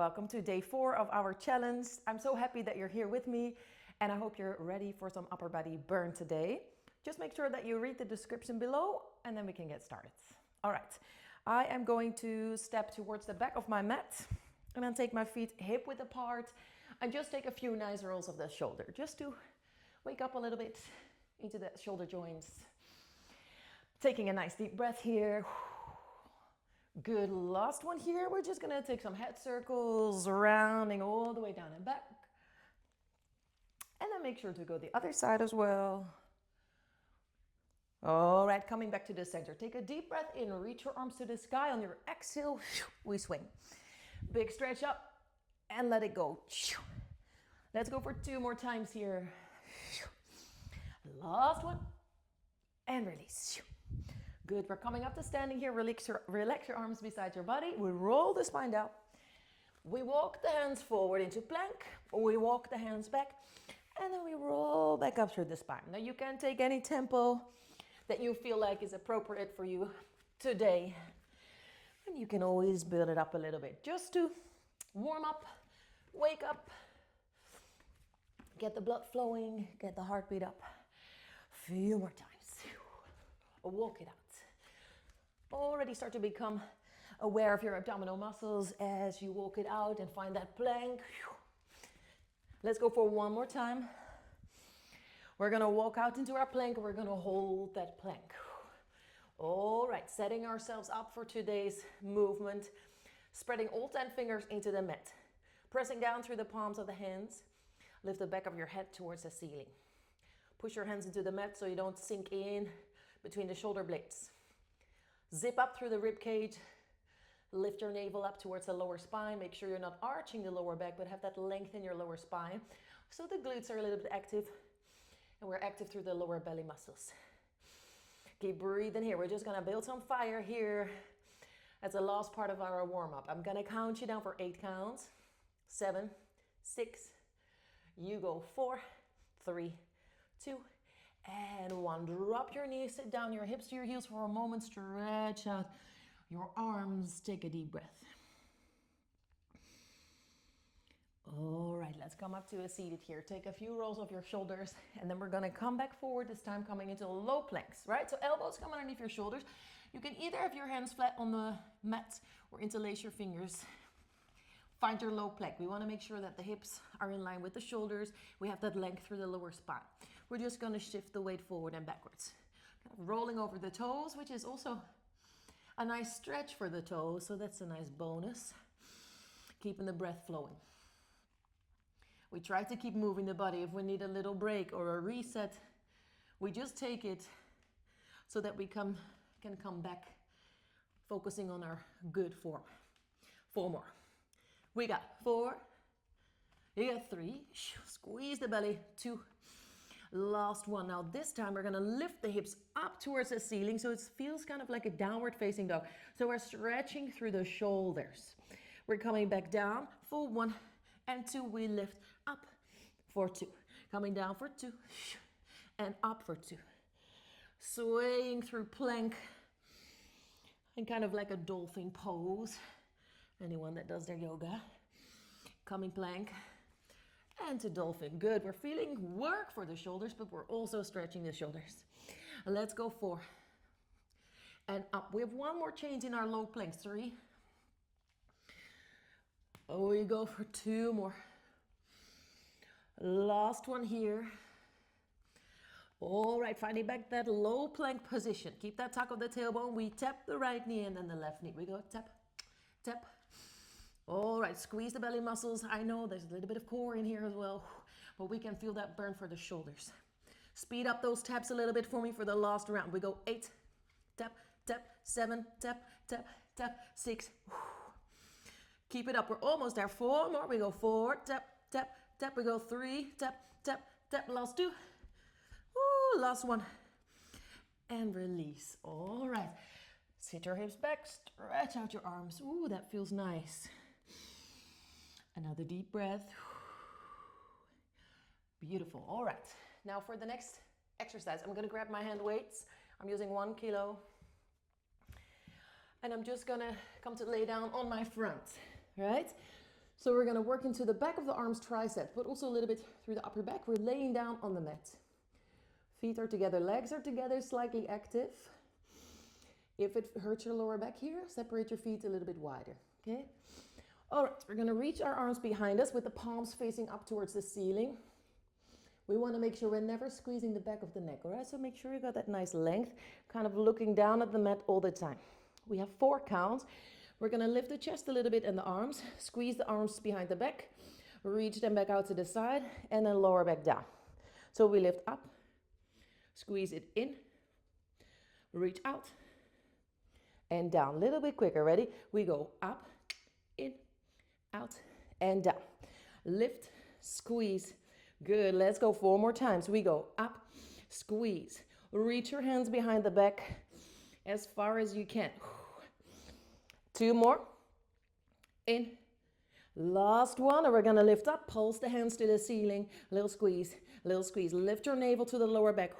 Welcome to day 4 of our challenge. I'm so happy that you're here with me, and I hope you're ready for some upper body burn today. Just make sure that you read the description below, and then we can get started. All right, I am going to step towards the back of my mat, and then take my feet hip width apart, and just take a few nice rolls of the shoulder, just to wake up a little bit into the shoulder joints. Taking a nice deep breath here. Good, last one here. We're just gonna take some head circles, rounding all the way down and back. And then make sure to go the other side as well. All right, coming back to the center. Take a deep breath in, reach your arms to the sky. On your exhale, we swing. Big stretch up and let it go. Let's go for 2 more times here. Last one and release. Good, we're coming up to standing here. Relax your arms beside your body. We roll the spine down. We walk the hands forward into plank. We walk the hands back. And then we roll back up through the spine. Now you can take any tempo that you feel like is appropriate for you today. And you can always build it up a little bit just to warm up, wake up, get the blood flowing, get the heartbeat up. A few more times. Walk it out. Already start to become aware of your abdominal muscles as you walk it out and find that plank. Let's go for 1 more time. We're gonna walk out into our plank. We're gonna hold that plank. All right, setting ourselves up for today's movement. Spreading all 10 fingers into the mat. Pressing down through the palms of the hands. Lift the back of your head towards the ceiling. Push your hands into the mat so you don't sink in between the shoulder blades. Zip up through the rib cage. Lift your navel up towards the lower spine. Make sure you're not arching the lower back, but have that length in your lower spine. So the glutes are a little bit active, and we're active through the lower belly muscles. Keep breathing here. We're just gonna build some fire here. That's the last part of our warm-up. I'm gonna count you down for 8 counts. 7, 6, you go 4, 3, 2, and 1. Drop your knees, sit down your hips to your heels for a moment. Stretch out your arms. Take a deep breath. All right, let's come up to a seated here. Take a few rolls of your shoulders, and then we're gonna come back forward, this time coming into low planks, right? So elbows come underneath your shoulders. You can either have your hands flat on the mat or interlace your fingers. Find your low plank. We want to make sure that the hips are in line with the shoulders. We have that length through the lower spine. We're just going to shift the weight forward and backwards. Kind of rolling over the toes, which is also a nice stretch for the toes. So that's a nice bonus. Keeping the breath flowing. We try to keep moving the body. If we need a little break or a reset, we just take it so that we can come back focusing on our good form. 4 more. We got 4, you got 3, squeeze the belly, 2, last 1. Now this time we're gonna lift the hips up towards the ceiling so it feels kind of like a downward facing dog. So we're stretching through the shoulders. We're coming back down for 1 and 2, we lift up for 2. Coming down for 2 and up for 2. Swaying through plank and kind of like a dolphin pose. Anyone that does their yoga. Coming plank and to dolphin. Good, we're feeling work for the shoulders, but we're also stretching the shoulders. Let's go 4 and up. We have 1 more change in our low planks. 3. Oh, we go for 2 more. Last one here. All right, finding back that low plank position. Keep that tuck of the tailbone. We tap the right knee and then the left knee. We go tap, tap. All right, squeeze the belly muscles. I know there's a little bit of core in here as well, but we can feel that burn for the shoulders. Speed up those taps a little bit for me for the last round. We go 8, tap, tap, 7, tap, tap, tap, 6. Keep it up, we're almost there. 4 more, we go 4, tap, tap, tap. We go 3, tap, tap, tap, last 2. Ooh, last 1. And release, all right. Sit your hips back, stretch out your arms. Ooh, that feels nice. Another deep breath. Beautiful. All right. Now for the next exercise, I'm going to grab my hand weights. I'm using 1 kilo. And I'm just going to come to lay down on my front, right? So we're gonna work into the back of the arms, triceps, but also a little bit through the upper back. We're laying down on the mat. Feet are together, legs are together, slightly active. If it hurts your lower back here, separate your feet a little bit wider, okay? All right, we're gonna reach our arms behind us with the palms facing up towards the ceiling. We wanna make sure we're never squeezing the back of the neck, all right? So make sure you got that nice length, kind of looking down at the mat all the time. We have 4 counts. We're gonna lift the chest a little bit and the arms, squeeze the arms behind the back, reach them back out to the side, and then lower back down. So we lift up, squeeze it in, reach out, and down. A little bit quicker, ready? We go up, in, out, and down. Lift, squeeze. Good, let's go 4 more times. We go up, squeeze. Reach your hands behind the back as far as you can. 2 more. In. Last one, and we're gonna lift up, pulse the hands to the ceiling. Little squeeze, little squeeze. Lift your navel to the lower back.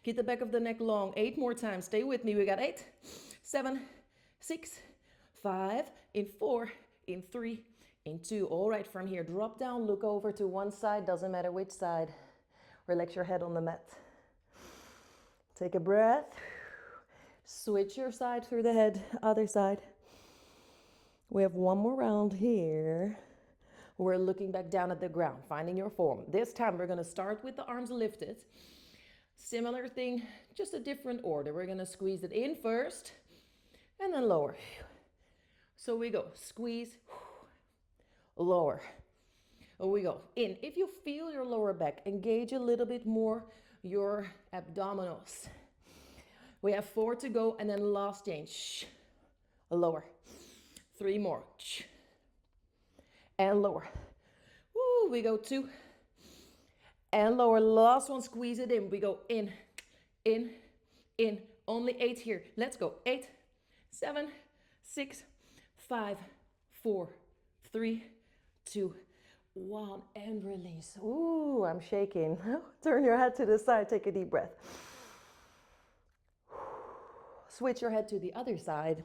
Keep the back of the neck long. 8 more times. Stay with me. We got 8, 7, 6, 5, in 4, in 3, in 2. All right, from here, drop down, look over to one side, doesn't matter which side. Relax your head on the mat. Take a breath. Switch your side through the head, other side. We have 1 more round here. We're looking back down at the ground, finding your form. This time we're gonna start with the arms lifted. Similar thing, just a different order. We're gonna squeeze it in first and then lower. So we go, squeeze, lower. We go in. If you feel your lower back, engage a little bit more your abdominals. We have 4 to go, and then last change. Lower. 3 more. And lower. Woo, we go 2. And lower. Last one, squeeze it in. We go in, in, in. Only 8 here. Let's go. 8, 7, 6, 5, 4, 3, 2, 1, and release. Ooh, I'm shaking. Turn your head to the side. Take a deep breath. Switch your head to the other side.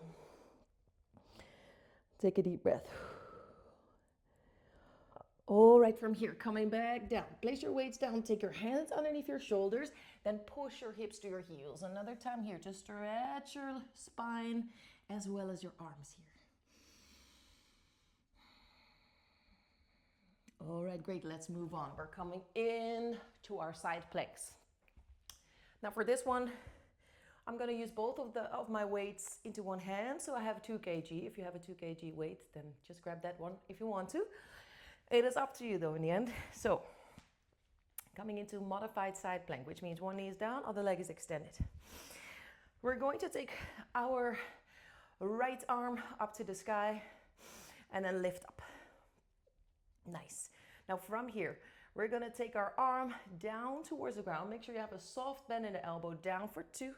Take a deep breath. All right, from here, coming back down. Place your weights down. Take your hands underneath your shoulders. Then push your hips to your heels. Another time here. Just stretch your spine as well as your arms here. All right, great. Let's move on. We're coming in to our side planks. Now for this one, I'm going to use both of my weights into one hand. So I have 2 kg. If you have a 2 kg weight, then just grab that one if you want to. It is up to you though in the end. So coming into modified side plank, which means one knee is down, other leg is extended. We're going to take our right arm up to the sky and then lift up. Nice. Now from here, we're going to take our arm down towards the ground. Make sure you have a soft bend in the elbow. Down for 2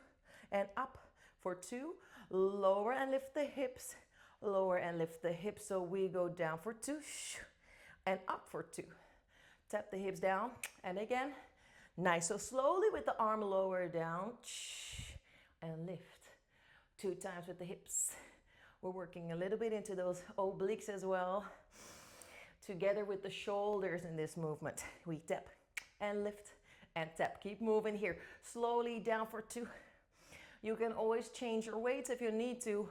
and up for 2. Lower and lift the hips. Lower and lift the hips. So we go down for 2 and up for 2. Tap the hips down and again. Nice. So slowly with the arm lower down and lift. 2 times with the hips. We're working a little bit into those obliques as well. Together with the shoulders in this movement. We tap and lift and tap. Keep moving here. Slowly down for 2. You can always change your weights if you need to.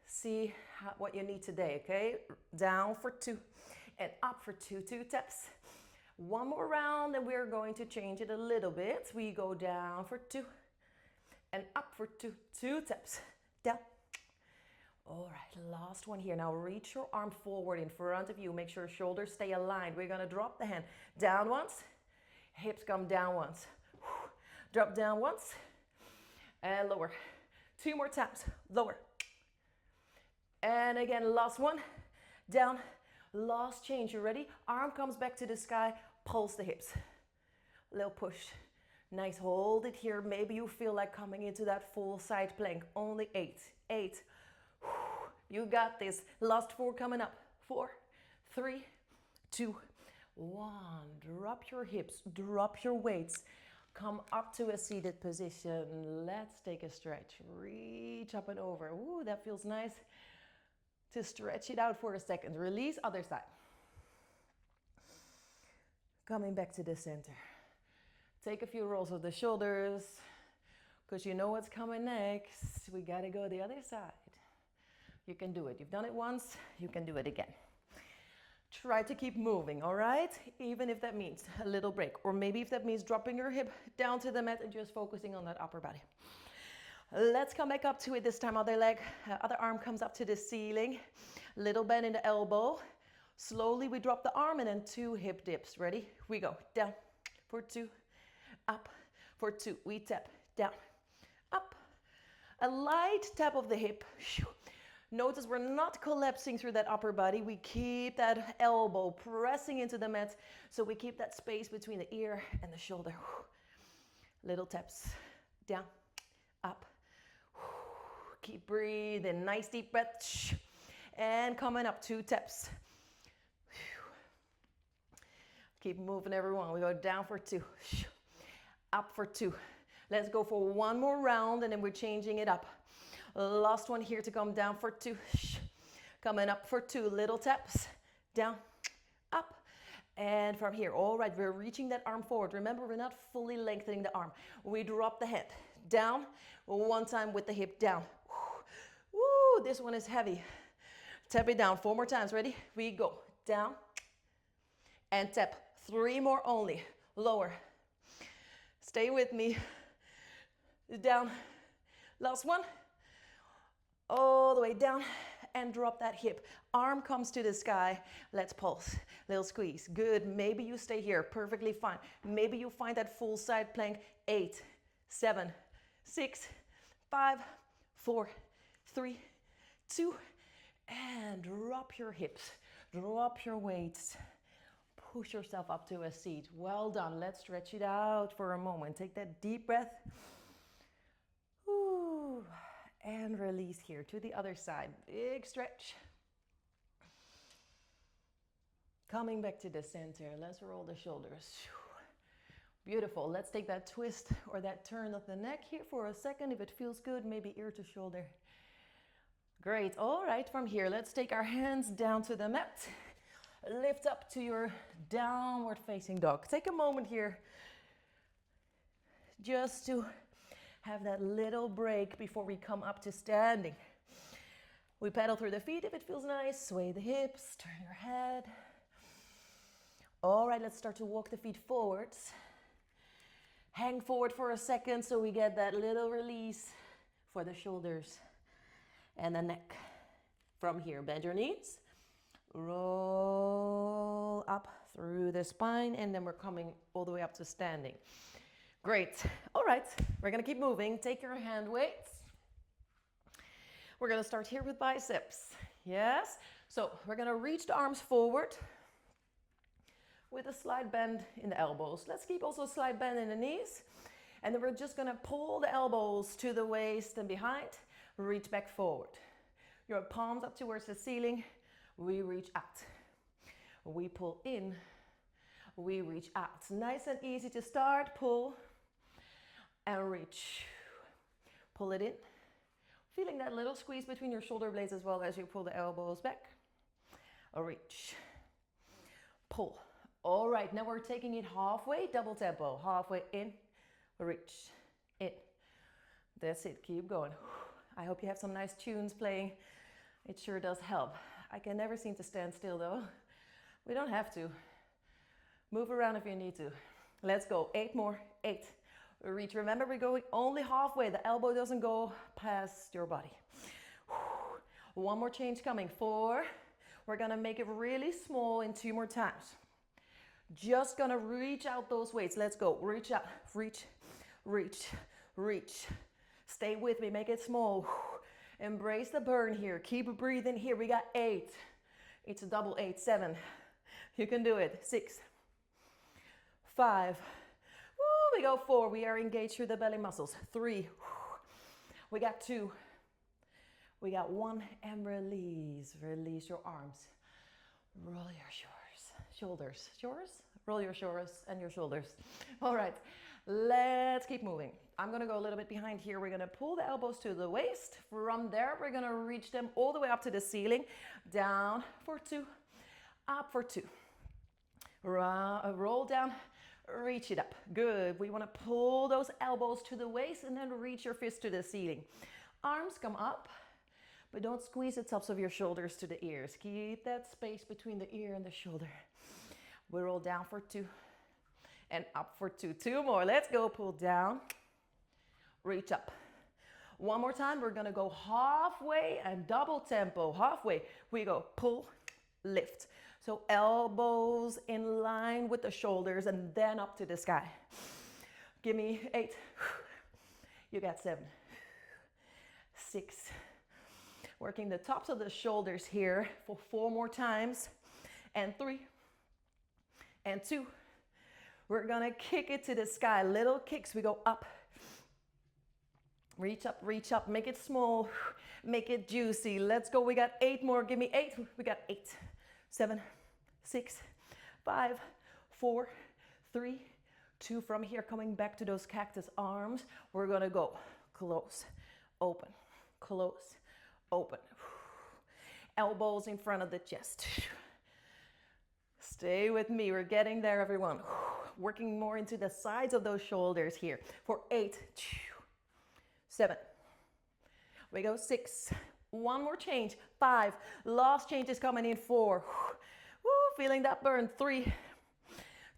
See what you need today, okay? Down for 2 and up for 2. 2 taps. 1 more round and we're going to change it a little bit. We go down for 2 and up for 2. 2 taps. Down. All right, last one here. Now reach your arm forward in front of you. Make sure shoulders stay aligned. We're gonna drop the hand down once. Hips come down once. Drop down once. And lower. 2 more taps. Lower. And again, last one. Down. Last change. You ready? Arm comes back to the sky. Pulse the hips. Little push. Nice. Hold it here. Maybe you feel like coming into that full side plank. Only 8. 8. You got this. Last 4 coming up. 4, 3, 2, 1. Drop your hips. Drop your weights. Come up to a seated position. Let's take a stretch. Reach up and over. Ooh, that feels nice. to stretch it out for a second. Release, other side. Coming back to the center. Take a few rolls of the shoulders, because you know what's coming next. We gotta go the other side. You can do it. You've done it once, you can do it again. Try to keep moving, all right? Even if that means a little break, or maybe if that means dropping your hip down to the mat and just focusing on that upper body. Let's come back up to it this time. Other leg, other arm comes up to the ceiling. Little bend in the elbow. Slowly we drop the arm and then 2 hip dips. Ready? We go. Down for 2, up for 2. We tap, down, up. A light tap of the hip. Notice we're not collapsing through that upper body. We keep that elbow pressing into the mat, so we keep that space between the ear and the shoulder. Little taps, down, up. Keep breathing, nice deep breath. And coming up, 2 taps. Keep moving, everyone. We go down for 2, up for 2. Let's go for one more round, and then we're changing it up. Last one here to come down for 2. Coming up for 2, little taps, down, up. And from here, all right, we're reaching that arm forward. Remember, we're not fully lengthening the arm. We drop the head down, one time with the hip down. Woo, this one is heavy. Tap it down 4 more times, ready? We go, down, and tap, 3 more only, lower. Stay with me, down, last one. All the way down and drop that hip. Arm comes to the sky. Let's pulse. Little squeeze. Good. Maybe you stay here. Perfectly fine. Maybe you find that full side plank. 8, 7, 6, 5, 4, 3, 2, and drop your hips. Drop your weights. Push yourself up to a seat. Well done. Let's stretch it out for a moment. Take that deep breath. Ooh. And release here to the other side. Big stretch. Coming back to the center. Let's roll the shoulders. Beautiful. Let's take that twist or that turn of the neck here for a second. If it feels good, maybe ear to shoulder. Great. All right, from here, let's take our hands down to the mat. Lift up to your downward facing dog. Take a moment here just to have that little break before we come up to standing. We pedal through the feet if it feels nice. Sway the hips, turn your head. All right, let's start to walk the feet forwards. Hang forward for a second so we get that little release for the shoulders and the neck. From here, bend your knees. Roll up through the spine, and then we're coming all the way up to standing. Great. All right, we're gonna keep moving. Take your hand weights. We're gonna start here with biceps. Yes? So we're gonna reach the arms forward with a slight bend in the elbows. Let's keep also a slight bend in the knees. And then we're just gonna pull the elbows to the waist and behind. Reach back forward. Your palms up towards the ceiling. We reach out. We pull in. We reach out. Nice and easy to start. Pull and reach. Pull it in. Feeling that little squeeze between your shoulder blades as well as you pull the elbows back. Reach. Pull. All right, now we're taking it halfway, double tempo. Halfway in, reach, in. That's it, keep going. I hope you have some nice tunes playing. It sure does help. I can never seem to stand still though. We don't have to. Move around if you need to. Let's go, 8 more, 8. Reach, remember we're going only halfway. The elbow doesn't go past your body. 1 more change coming, 4. We're gonna make it really small in 2 more times. Just gonna reach out those weights. Let's go, reach out, reach, reach, reach. Stay with me, make it small. Embrace the burn here, keep breathing here. We got 8, it's a double 8, 7. You can do it, 6, 5. Woo, we go 4, we are engaged through the belly muscles. 3, we got 2, we got 1, and release. Release your arms. Roll your shoulders. Roll your shoulders and your shoulders. All right, let's keep moving. I'm gonna go a little bit behind here. We're gonna pull the elbows to the waist. From there, we're gonna reach them all the way up to the ceiling. Down for 2, up for 2. Roll down, reach it up. Good. We wanna pull those elbows to the waist and then reach your fist to the ceiling. Arms come up, but don't squeeze the tops of your shoulders to the ears. Keep that space between the ear and the shoulder. We roll down for 2 and up for 2. 2 more. Let's go. Pull down, reach up. One more time. We're going to go halfway and double tempo. Halfway. We go pull, lift. So elbows in line with the shoulders and then up to the sky. Give me 8. You got 7, 6. Working the tops of the shoulders here for 4 more times. And 3 and 2. We're gonna kick it to the sky. Little kicks. We go up. Reach up. Make it small. Make it juicy. Let's go. We got 8 more. Give me 8. We got 8, 7, 6, 5, 4, 3, 2. From here, coming back to those cactus arms. We're gonna go close, open, close, open. Elbows in front of the chest. Stay with me. We're getting there, everyone. Working more into the sides of those shoulders here. For 8, 7. We go 6. One more change. 5. Last change is coming in. 4. Woo, feeling that burn. 3,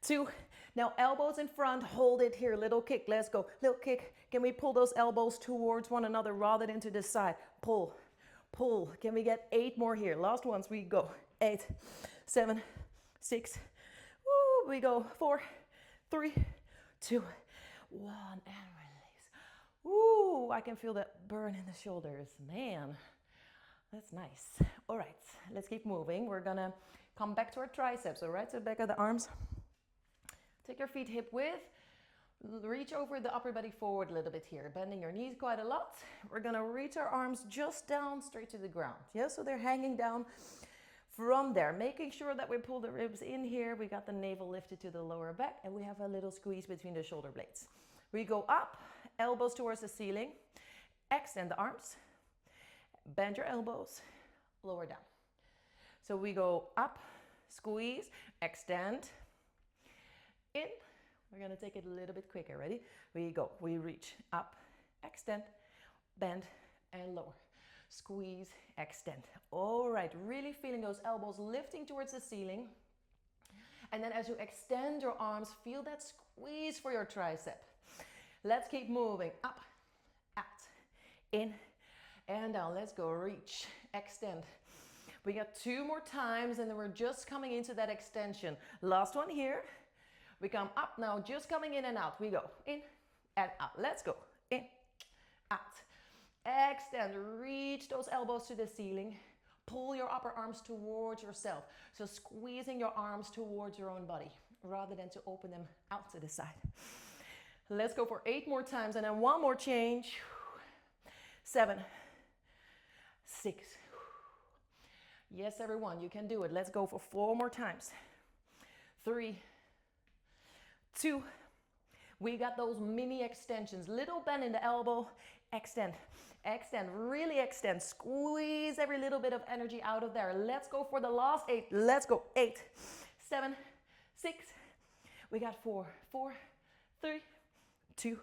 2. Now elbows in front. Hold it here. Little kick. Let's go. Little kick. Can we pull those elbows towards one another rather than to the side? Pull. Pull. Can we get 8 more here? Last ones. We go. 8, 7, 6. Woo, we go. 4, 3, 2, 1, and release. Ooh, I can feel that burn in the shoulders. Man, that's nice. All right, let's keep moving. We're gonna come back to our triceps, all right? So back of the arms. Take your feet hip width. Reach over the upper body forward a little bit here, bending your knees quite a lot. We're gonna reach our arms just down straight to the ground. Yeah, so they're hanging down. From there, making sure that we pull the ribs in here. We got the navel lifted to the lower back and we have a little squeeze between the shoulder blades. We go up, elbows towards the ceiling. Extend the arms. Bend your elbows, lower down. So we go up, squeeze, extend, in. We're gonna take it a little bit quicker. Ready? We go, we reach up, extend, bend, and lower. Squeeze, extend. All right, really feeling those elbows lifting towards the ceiling. And then as you extend your arms, feel that squeeze for your tricep. Let's keep moving. Up, out, in, and down. Let's go. Reach, extend. We got 2 more times and then we're just coming into that extension. Last one here. We come up now, just coming in and out. We go in and out. Let's go. In, out. Extend, reach those elbows to the ceiling. Pull your upper arms towards yourself. So squeezing your arms towards your own body rather than to open them out to the side. Let's go for 8 more times and then 1 more change. 7, 6. Yes, everyone, you can do it. Let's go for 4 more times. 3, 2. We got those mini extensions. Little bend in the elbow. Extend, extend, really extend. Squeeze every little bit of energy out of there. Let's go for the last 8. Let's go. 8, 7, 6. We got 4, 3, 2,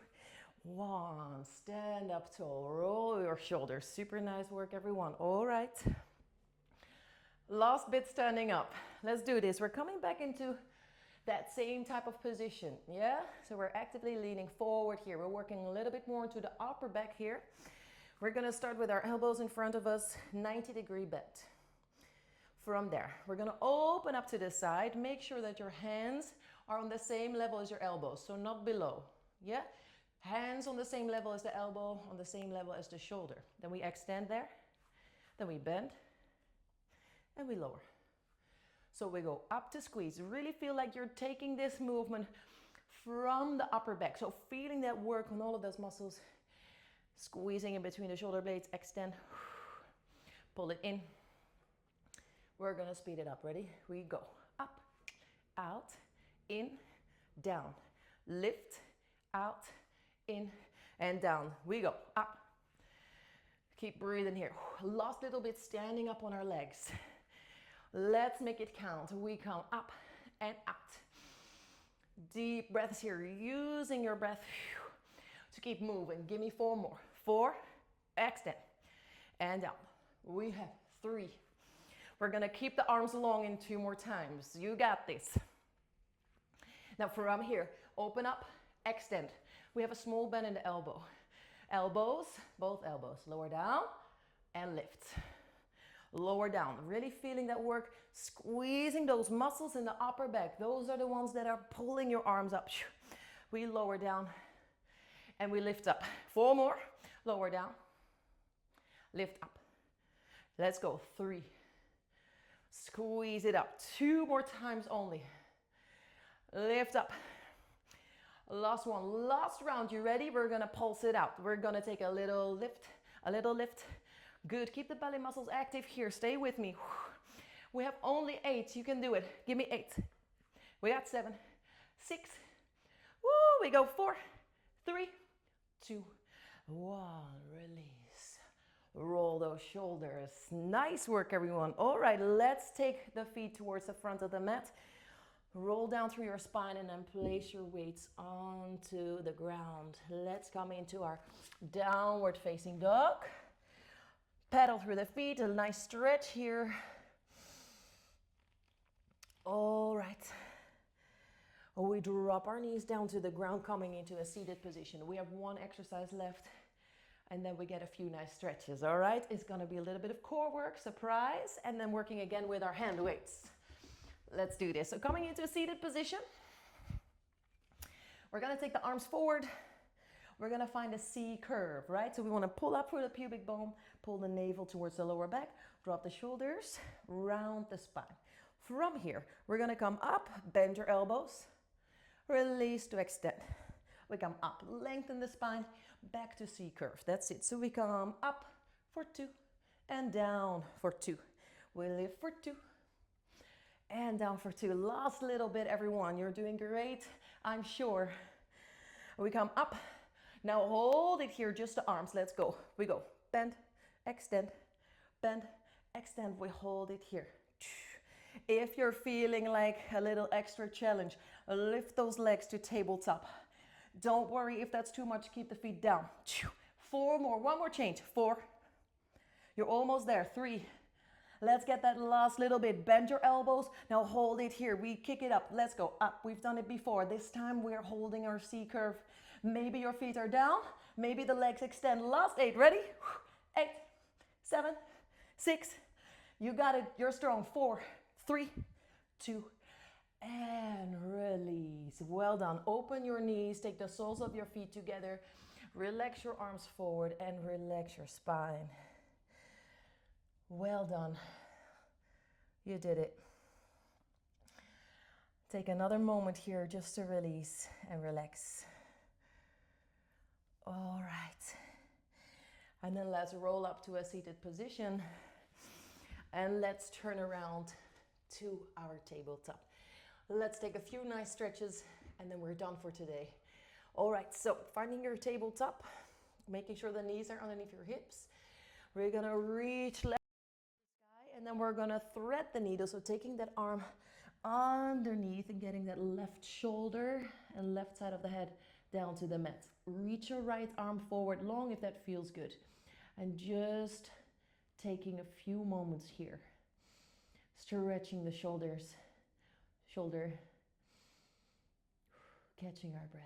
1. Stand up tall. Roll your shoulders. Super nice work, everyone. All right. Last bit standing up. Let's do this. We're coming back into that same type of position, yeah? So we're actively leaning forward here. We're working a little bit more into the upper back here. We're gonna start with our elbows in front of us, 90-degree bend. From there, we're gonna open up to the side. Make sure that your hands are on the same level as your elbows, so not below, yeah? Hands on the same level as the elbow, on the same level as the shoulder. Then we extend there, then we bend, and we lower. So we go up to squeeze. Really feel like you're taking this movement from the upper back. So feeling that work on all of those muscles. Squeezing in between the shoulder blades. Extend. Pull it in. We're gonna speed it up. Ready? We go. Up, out, in, down. Lift, out, in, and down. We go, up. Keep breathing here. Last little bit standing up on our legs. Let's make it count. We come up and out. Deep breaths here, using your breath to keep moving. Give me 4 more. 4, extend, and down. We have 3. We're gonna keep the arms long in 2 more times. You got this. Now from here, open up, extend. We have a small bend in the elbow. Elbows, both elbows, lower down and lift. Lower down, really feeling that work, squeezing those muscles in the upper back. Those are the ones that are pulling your arms up. We lower down and we lift up. 4 more, lower down, lift up. Let's go, 3. Squeeze it up, 2 more times only. Lift up. Last one, last round. You ready? We're gonna pulse it out. We're gonna take a little lift, a little lift. Good, keep the belly muscles active here. Stay with me. We have only 8, you can do it. Give me 8. We got 7, 6. Woo, we go 4, 3, 2, 1. Release. Roll those shoulders. Nice work, everyone. All right, let's take the feet towards the front of the mat. Roll down through your spine and then place your weights onto the ground. Let's come into our downward facing dog. Pedal through the feet, a nice stretch here. All right. We drop our knees down to the ground, coming into a seated position. We have 1 exercise left, and then we get a few nice stretches, all right? It's gonna be a little bit of core work, surprise, and then working again with our hand weights. Let's do this. So coming into a seated position, we're gonna take the arms forward. We're gonna find a C curve, right? So we wanna pull up through the pubic bone, pull the navel towards the lower back, drop the shoulders, round the spine. From here, we're gonna come up, bend your elbows, release to extend. We come up, lengthen the spine, back to C curve. That's it. So we come up for 2 and down for 2. We lift for 2 and down for 2. Last little bit, everyone. You're doing great, I'm sure. We come up. Now hold it here, just the arms. Let's go. We go. Bend, extend, bend, extend. We hold it here. If you're feeling like a little extra challenge, lift those legs to tabletop. Don't worry if that's too much, keep the feet down. 4 more, 1 more change. 4. You're almost there. 3. Let's get that last little bit. Bend your elbows. Now hold it here. We kick it up. Let's go up. We've done it before. This time we're holding our C curve. Maybe your feet are down. Maybe the legs extend. Last 8. Ready? 8, 7, 6. You got it. You're strong. 4, 3, 2, and release. Well done. Open your knees. Take the soles of your feet together. Relax your arms forward and relax your spine. Well done. You did it. Take another moment here just to release and relax. All right. And then let's roll up to a seated position. And let's turn around to our tabletop. Let's take a few nice stretches and then we're done for today. All right, so finding your tabletop, making sure the knees are underneath your hips. We're gonna reach left sky and then we're gonna thread the needle. So taking that arm underneath and getting that left shoulder and left side of the head down to the mat. Reach your right arm forward long if that feels good. And just taking a few moments here. Stretching the shoulders, shoulder, catching our breath.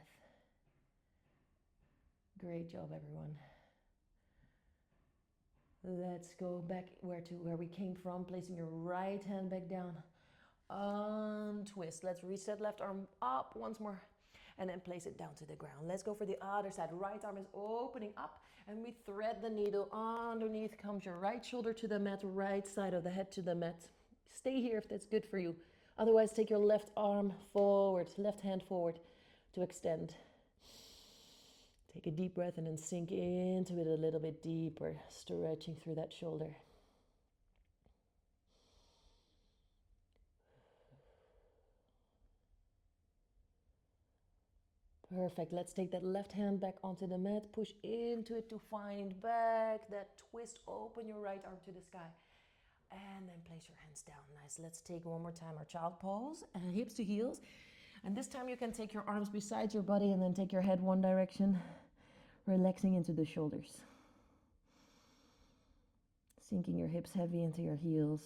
Great job, everyone. Let's go back where we came from, placing your right hand back down. Untwist. Let's reach that left arm up once more and then place it down to the ground. Let's go for the other side. Right arm is opening up and we thread the needle. Underneath comes your right shoulder to the mat, right side of the head to the mat. Stay here if that's good for you. Otherwise, take your left arm forward, left hand forward to extend. Take a deep breath and then sink into it a little bit deeper, stretching through that shoulder. Perfect. Let's take that left hand back onto the mat. Push into it to find back. That twist. Open your right arm to the sky. And then place your hands down. Nice. Let's take one more time our child pose. Hips to heels. And this time you can take your arms beside your body and then take your head one direction. Relaxing into the shoulders. Sinking your hips heavy into your heels.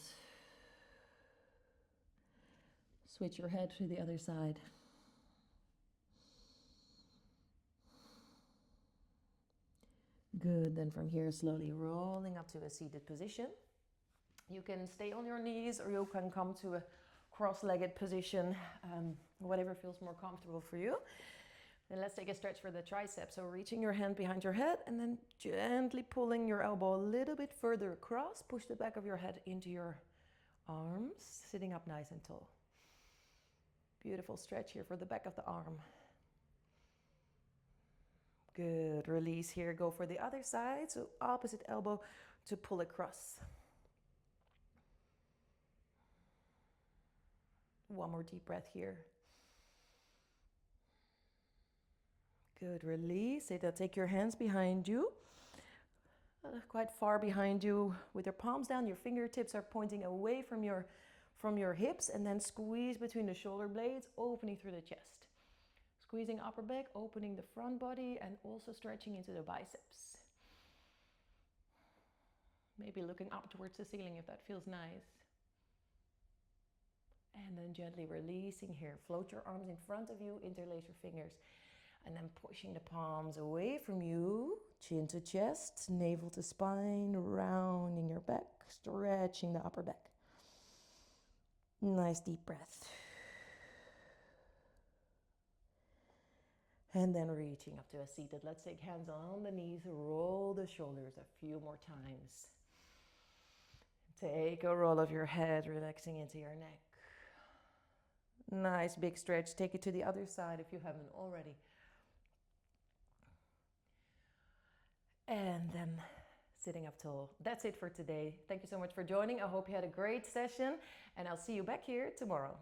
Switch your head to the other side. Good. Then from here, slowly rolling up to a seated position. You can stay on your knees or you can come to a cross-legged position, whatever feels more comfortable for you. Then let's take a stretch for the triceps. So reaching your hand behind your head and then gently pulling your elbow a little bit further across. Push the back of your head into your arms, sitting up nice and tall. Beautiful stretch here for the back of the arm. Good. Release here. Go for the other side. So opposite elbow to pull across. One more deep breath here. Good. Release it. Take your hands behind you. Quite far behind you with your palms down. Your fingertips are pointing away from your hips, and then squeeze between the shoulder blades, opening through the chest. Squeezing upper back, opening the front body, and also stretching into the biceps. Maybe looking up towards the ceiling if that feels nice. And then gently releasing here. Float your arms in front of you, interlace your fingers. And then pushing the palms away from you, chin to chest, navel to spine, rounding your back, stretching the upper back. Nice deep breath. And then reaching up to a seated. Let's take hands on the knees, roll the shoulders a few more times. Take a roll of your head, relaxing into your neck. Nice big stretch. Take it to the other side if you haven't already. And then sitting up tall. That's it for today. Thank you so much for joining. I hope you had a great session, and I'll see you back here tomorrow.